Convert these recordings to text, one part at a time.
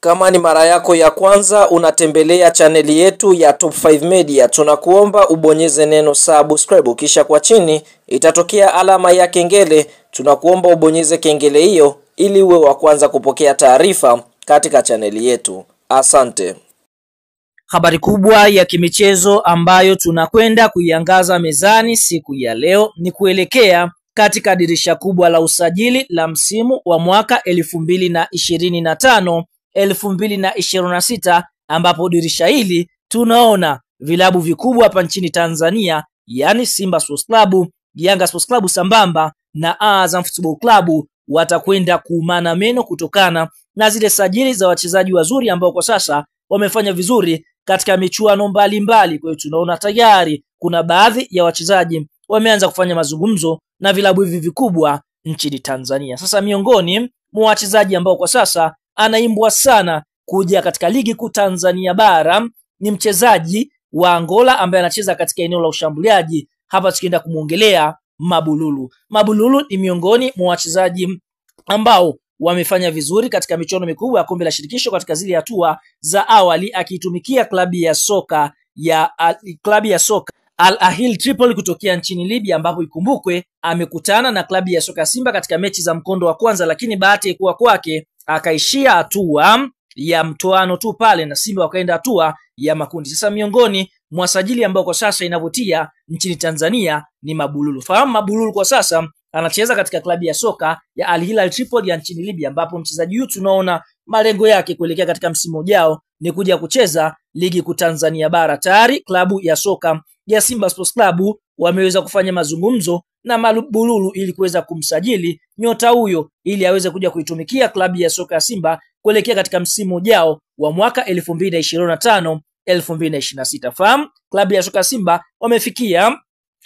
Kama ni mara yako ya kwanza unatembelea chaneli yetu ya Top 5 Media, tunakuomba ubonyeze neno subscribe, kisha kwa chini itatokea alama ya kengele. Tunakuomba ubonyeze kengele hiyo ili uwe wa kwanza kupokea taarifa katika chaneli yetu. Asante. Habari kubwa ya kimichezo ambayo tunakwenda kuiangaza mezani siku ya leo ni kuelekea katika dirisha kubwa la usajili la msimu wa mwaka 2025-2026, ambapo dirisha hili tunaona vilabu vikubwa hapa nchini Tanzania, yani Simba Sports Club, Yanga Sports Club sambamba na Azam Football Club watakwenda kuumana meno kutokana na zile sajili za wachezaji wazuri ambao kwa sasa wamefanya vizuri katika michuano mbalimbali. Kwa hiyo tunaona tayari kuna baadhi ya wachezaji wameanza kufanya mazungumzo na vilabu hivi vikubwa nchini Tanzania. Sasa miongoni mwa wachezaji ambao kwa sasa anaimbwa sana kuja katika ligi kuu Tanzania bara ni mchezaji wa Angola ambaye anacheza katika eneo la ushambuliaji. Hapa tukienda kumuongelea Mabululu. Mabululu ni miongoni mwa wachezaji ambao wamefanya vizuri katika michuano mikubwa ya kombe la shirikisho katika zile hatua za awali, akiitumikia klabu ya soka Al Ahly Tripoli kutokea nchini Libya, ambapo ikumbukwe amekutana na klabu ya soka Simba katika mechi za mkondo wa kwanza, lakini bahati ya kuwa kwake akaishia hatua ya mtoano tu pale na Simba wakaenda hatua ya makundi. Sasa miongoni mwa sajili ambao kwa sasa inavutia nchini Tanzania ni Mabululu. Fahamu Mabululu kwa sasa anacheza katika klabu ya soka ya Al Hilal Tripoli ya nchini Libya, ambapo mchezaji huyu tunaona malengo yake kuelekea katika msimu ujao ni kuja kucheza ligi kuu Tanzania bara. Tayari klabu ya soka ya Simba Sports Club wameweza kufanya mazungumzo na Mabululu ili kuweza kumsajili nyota huyo ili aweze kuja kuitumikia klabu ya soka ya Simba kuelekea katika msimu ujao wa mwaka 2025-2026. Fahamu klabu ya soka ya Simba wamefikia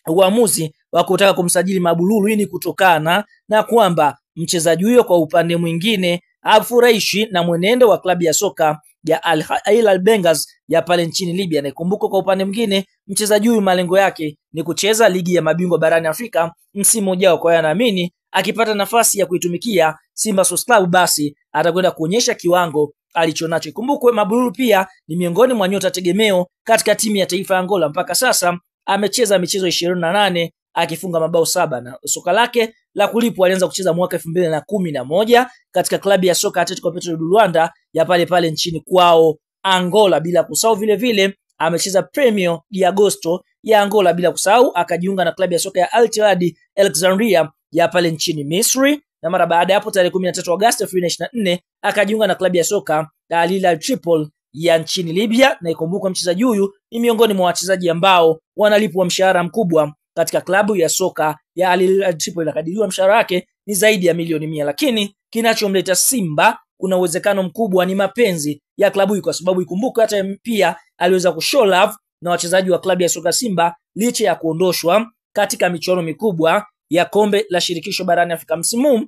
uamuzi wa kutaka kumsajili Mabululu. Hii ni kutokana na kwamba mchezaji huyo kwa upande mwingine hafurahishi na mwenendo wa klabu ya soka ya Al Hilal Benghazi ya pale nchini Libya. Na ikumbuke kwa upande mwingine mchezaji huyu malengo yake ni kucheza ligi ya mabingwa barani Afrika msimu ujao. Kwa hiyo anaamini akipata nafasi ya kuitumikia Simba Sports Club basi atakwenda kuonyesha kiwango alichonacho. Ikumbukwe Mabululu pia ni miongoni mwa nyota tegemeo katika timu ya taifa ya Angola. Mpaka sasa amecheza michezo 28 akifunga mabao 7, na soka lake la kulipwa alianza kucheza mwaka 2011 katika klabu ya soka Atletico Petro de Luanda ya pale nchini kwao Angola. Bila kusahau vile vile amecheza Premio de Agosto ya Angola, bila kusahau akajiunga na klabu ya soka ya Al Ittihad Alexandria ya pale nchini Misri, na mara baada ya hapo tarehe 13 Agosti 2024 akajiunga na klabu ya soka ya Al Hilal Tripoli ya nchini Libya. Na ikumbuka mchezaji huyu ni miongoni mwa wachezaji ambao wanalipwa mshahara mkubwa katika klabu ya soka ya Al Hilal Tripoli. Inakadiriwa mshahara wake ni zaidi ya milioni 100, lakini kinachomleta Simba kuna uwezekano mkubwa ni mapenzi ya klabu hii, kwa sababu ikumbuka hata pia aliweza kushow love na wachezaji wa klabu ya soka Simba licha ya kuondoshwa katika michuano mikubwa ya kombe la shirikisho barani Afrika msimu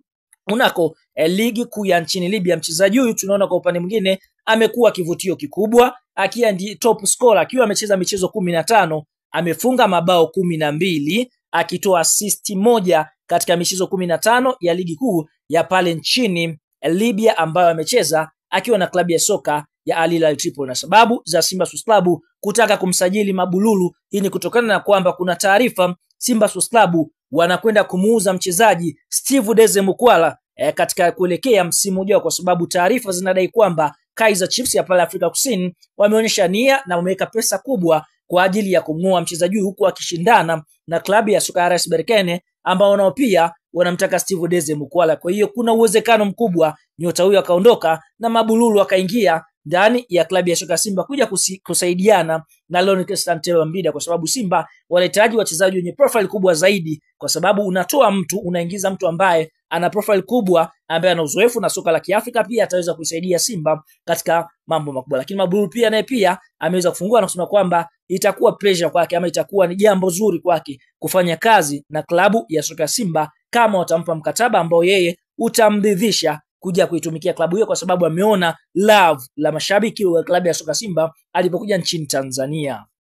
unako ligi kuu ya nchini Libya. Mchezaji huyu tunaona kwa upande mwingine amekuwa kivutio kikubwa, akiwa ndiye top scorer, akiwa amecheza michezo 15, amefunga mabao 12, akitoa assist moja katika michezo 15 ya ligi kuu ya pale nchini Libya ambayo amecheza akiwa na klabu ya soka ya Al Hilal Tripoli. Na sababu za Simba Sports Club kutaka kumsajili Mabululu, hii ni kutokana na kwamba kuna taarifa Simba Sports Club wanakwenda kumuuza mchezaji Steve Deze Mukwala katika kuelekea msimu ujao, kwa sababu taarifa zinadai kwamba Kaizer Chiefs ya pale Afrika Kusini wameonyesha nia na wameweka pesa kubwa kwa ajili ya kumnunua mchezaji huku akishindana na klabu ya soka RS Berkane ambao nao pia wanamtaka Steve Deze Mukwala. Kwa hiyo kuna uwezekano mkubwa nyota huyo akaondoka na Mabululu akaingia ndani ya klabu ya soka Simba kuja kusaidiana na Lionel Santelo Mbida, kwa sababu Simba wanahitaji wachezaji wenye profile kubwa zaidi, kwa sababu unatoa mtu unaingiza mtu ambaye ana profile kubwa, ambaye ana uzoefu na soka la Kiafrika, pia ataweza kusaidia Simba katika mambo makubwa. Lakini Mabululu pia naye pia ameweza kufungua na kusema kwamba itakuwa pressure kwake ama itakuwa ni jambo zuri kwake kufanya kazi na klabu ya soka Simba kama watampa mkataba ambao yeye utamridhisha kuja kuitumikia klabu hiyo, kwa sababu ameona love la mashabiki wa klabu ya soka Simba alipokuja nchini Tanzania.